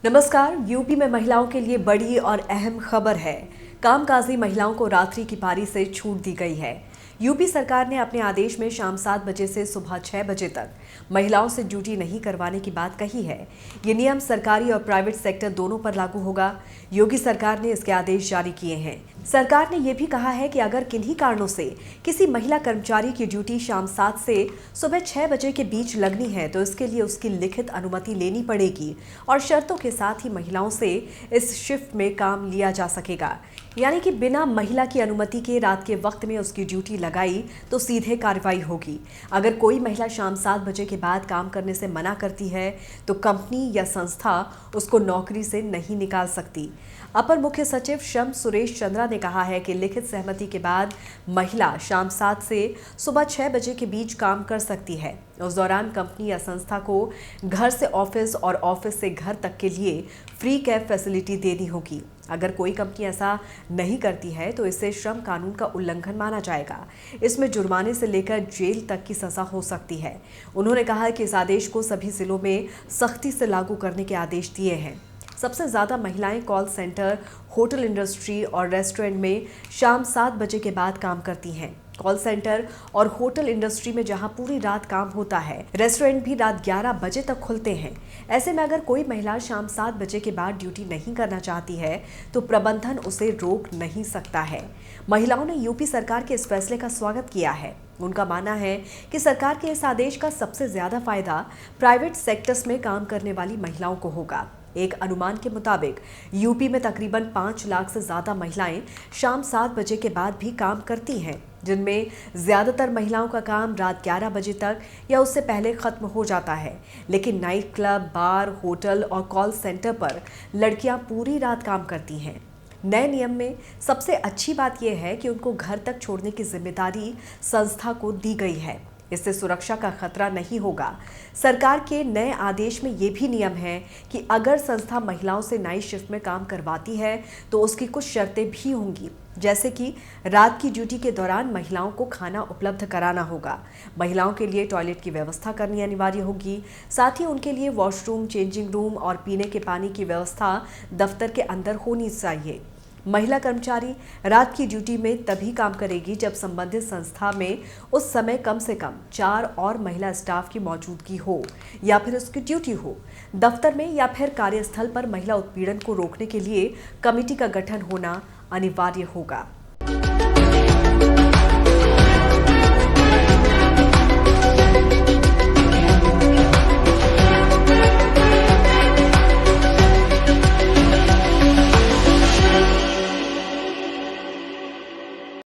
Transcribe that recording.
नमस्कार। यूपी में महिलाओं के लिए बड़ी और अहम खबर है। कामकाजी महिलाओं को रात्रि की पारी से छूट दी गई है। यूपी सरकार ने अपने आदेश में शाम 7 बजे से सुबह 6 बजे तक महिलाओं से ड्यूटी नहीं करवाने की बात कही है। ये नियम सरकारी और प्राइवेट सेक्टर दोनों पर लागू होगा। योगी सरकार ने इसके आदेश जारी किए हैं। सरकार ने यह भी कहा है कि अगर किन्हीं कारणों से किसी महिला कर्मचारी की ड्यूटी शाम 7 से सुबह 6 बजे के बीच लगनी है तो इसके लिए उसकी लिखित अनुमति लेनी पड़ेगी और शर्तों के साथ ही महिलाओं से इस शिफ्ट में काम लिया जा सकेगा। यानी कि बिना महिला की अनुमति के रात के वक्त में उसकी ड्यूटी लगाई तो सीधे कार्रवाई होगी। अगर कोई महिला शाम 7 बजे के बाद काम करने से मना करती है तो कंपनी या संस्था उसको नौकरी से नहीं निकाल सकती। अपर मुख्य सचिव श्रम सुरेश चंद्रा ने कहा है कि लिखित सहमति के बाद महिला शाम 7 से सुबह 6 बजे के बीच काम कर सकती है। उस दौरान कंपनी या संस्था को घर से ऑफिस और ऑफिस से घर तक के लिए फ्री कैब फैसिलिटी देनी होगी। अगर कोई कंपनी ऐसा नहीं करती है तो इसे श्रम कानून का उल्लंघन माना जाएगा। इसमें जुर्माने से लेकर जेल तक की सजा हो सकती है। उन्होंने कहा कि इस आदेश को सभी जिलों में सख्ती से लागू करने के आदेश दिए हैं। सबसे ज़्यादा महिलाएं कॉल सेंटर, होटल इंडस्ट्री और रेस्टोरेंट में शाम 7 बजे के बाद काम करती हैं। कॉल सेंटर और होटल इंडस्ट्री में जहां पूरी रात काम होता है, रेस्टोरेंट भी रात 11 बजे तक खुलते हैं। ऐसे में अगर कोई महिला शाम 7 बजे के बाद ड्यूटी नहीं करना चाहती है तो प्रबंधन उसे रोक नहीं सकता है। महिलाओं ने यूपी सरकार के इस फैसले का स्वागत किया है। उनका मानना है कि सरकार के इस आदेश का सबसे ज्यादा फायदा प्राइवेट सेक्टर्स में काम करने वाली महिलाओं को होगा। एक अनुमान के मुताबिक यूपी में तकरीबन 5 लाख से ज्यादा महिलाएं शाम 7 बजे के बाद भी काम करती हैं, जिनमें ज्यादातर महिलाओं का काम रात 11 बजे तक या उससे पहले खत्म हो जाता है। लेकिन नाइट क्लब, बार, होटल और कॉल सेंटर पर लड़कियां पूरी रात काम करती हैं। नए नियम में सबसे अच्छी बात यह है कि उनको घर तक छोड़ने की जिम्मेदारी संस्था को दी गई है। इससे सुरक्षा का खतरा नहीं होगा। सरकार के नए आदेश में यह भी नियम है कि अगर संस्था महिलाओं से नाइट शिफ्ट में काम करवाती है तो उसकी कुछ शर्तें भी होंगी, जैसे कि रात की ड्यूटी के दौरान महिलाओं को खाना उपलब्ध कराना होगा, महिलाओं के लिए टॉयलेट की व्यवस्था करनी अनिवार्य होगी, साथ ही उनके लिए वॉशरूम, चेंजिंग रूम और पीने के पानी की व्यवस्था दफ्तर के अंदर होनी चाहिए। महिला कर्मचारी रात की ड्यूटी में तभी काम करेगी जब संबंधित संस्था में उस समय कम से कम 4 और महिला स्टाफ की मौजूदगी हो या फिर उसकी ड्यूटी हो। दफ्तर में या फिर कार्यस्थल पर महिला उत्पीड़न को रोकने के लिए कमेटी का गठन होना अनिवार्य होगा।